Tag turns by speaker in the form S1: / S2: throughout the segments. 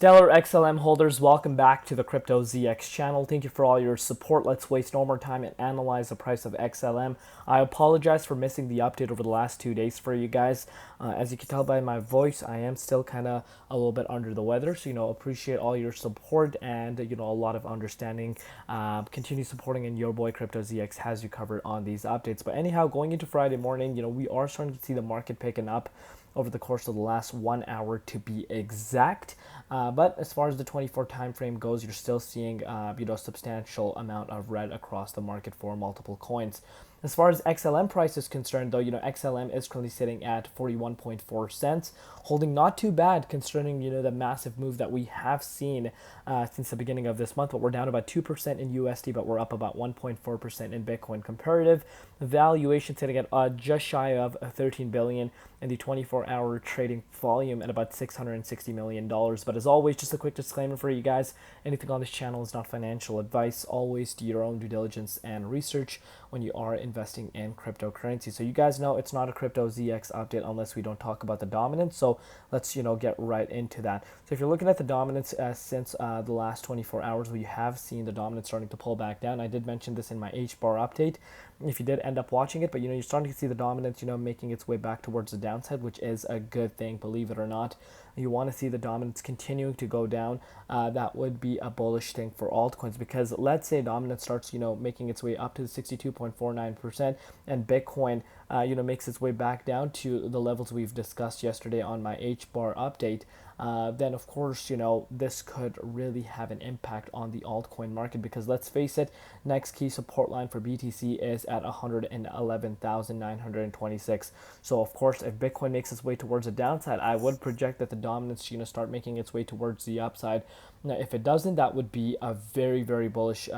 S1: Stellar XLM holders, welcome back to the Crypto ZX channel. Thank you for all your support. Let's waste no more time and analyze the price of XLM. I apologize for missing the update over the last 2 days for you guys. As you can tell by my voice, I am still kind of a little bit under the weather. So, appreciate all your support and, a lot of understanding. Continue supporting, and your boy Crypto ZX has you covered on these updates. But anyhow, going into Friday morning, we are starting to see the market picking up over the course of the last 1 hour to be exact. But as far as the 24 time frame goes, you're still seeing a substantial amount of red across the market for multiple coins. As far as XLM price is concerned, though, XLM is currently sitting at 41.4 cents, holding not too bad considering, the massive move that we have seen since the beginning of this month. But we're down about 2% in USD, but we're up about 1.4% in Bitcoin comparative. Valuation sitting at just shy of 13 billion, and the 24-hour trading volume at about $660 million. But as always, just a quick disclaimer for you guys, anything on this channel is not financial advice. Always do your own due diligence and research when you are investing in cryptocurrency. So you guys know it's not a Crypto ZX update unless we don't talk about the dominance. So let's, get right into that. So if you're looking at the dominance since the last 24 hours, we have seen the dominance starting to pull back down. I did mention this in my H-bar update if you did end up watching it, but you're starting to see the dominance, making its way back towards the downside, which is a good thing, believe it or not. You want to see the dominance continuing to go down. That would be a bullish thing for altcoins, because let's say dominance starts, making its way up to the 62.49%, and Bitcoin, makes its way back down to the levels we've discussed yesterday on my H-bar update. Then of course, this could really have an impact on the altcoin market, because let's face it, next key support line for BTC is at 111,926. So of course, if Bitcoin makes its way towards the downside, I would project that the dominance start making its way towards the upside. Now, if it doesn't, that would be a very, very bullish,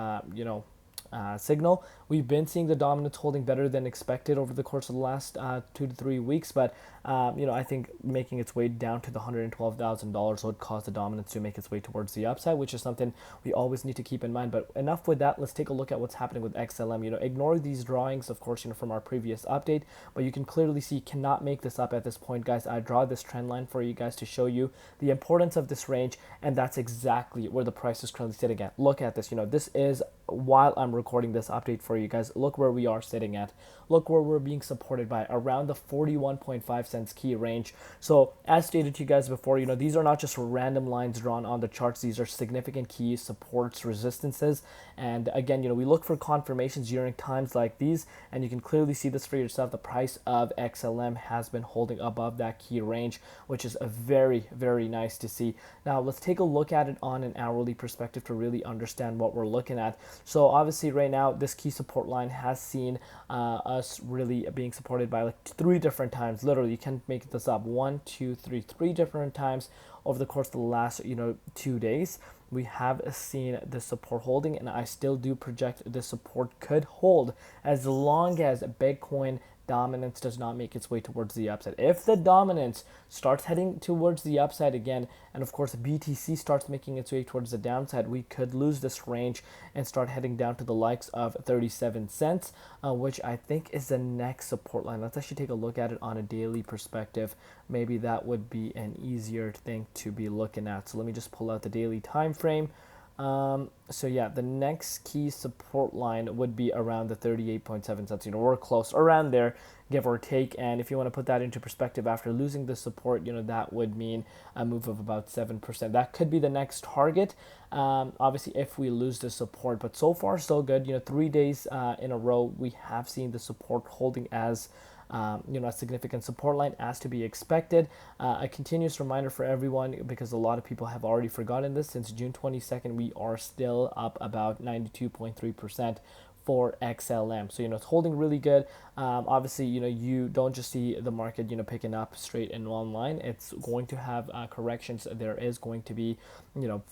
S1: signal. We've been seeing the dominance holding better than expected over the course of the last 2 to 3 weeks, but I think making its way down to the $112,000 would cause the dominance to make its way towards the upside, which is something we always need to keep in mind. But enough with that. Let's take a look at what's happening with XLM. Ignore these drawings, of course, from our previous update, but you can clearly see cannot make this up at this point, guys. I draw this trend line for you guys to show you the importance of this range, and that's exactly where the price is currently sitting at. Look at this. This is while I'm recording this update for you guys. Look where we are sitting at. Look where we're being supported by, around the 41.5 cents key range. So as stated to you guys before, these are not just random lines drawn on the charts. These are significant key supports, resistances, and again, we look for confirmations during times like these, and you can clearly see this for yourself. The price of XLM has been holding above that key range, which is a very, very nice to see. Now let's take a look at it on an hourly perspective to really understand what we're looking at. So obviously right now, this key support line has seen us really being supported by like 3 different times. Literally, you can't make this up. 1, 2, 3, 3 different times over the course of the last 2 days. We have seen the support holding, and I still do project the support could hold as long as Bitcoin dominance does not make its way towards the upside. If the dominance starts heading towards the upside again, and of course BTC starts making its way towards the downside, we could lose this range and start heading down to the likes of 37 cents, which I think is the next support line. Let's actually take a look at it on a daily perspective. Maybe that would be an easier thing to be looking at. So let me just pull out the daily time frame. So yeah, the next key support line would be around the 38.7 cents. We're close around there, give or take. And if you want to put that into perspective, after losing the support, that would mean a move of about 7%. That could be the next target. Obviously, if we lose the support, but so far so good. 3 days in a row, we have seen the support holding as a significant support line, as to be expected. A continuous reminder for everyone, because a lot of people have already forgotten this, since June 22nd, we are still up about 92.3% for XLM. So, it's holding really good. Obviously, you don't just see the market, picking up straight in one line. It's going to have corrections. There is going to be,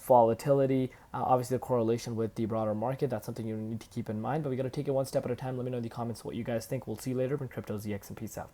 S1: volatility. Obviously, the correlation with the broader market, that's something you need to keep in mind. But we got to take it one step at a time. Let me know in the comments what you guys think. We'll see you later from Crypto ZX, and peace out.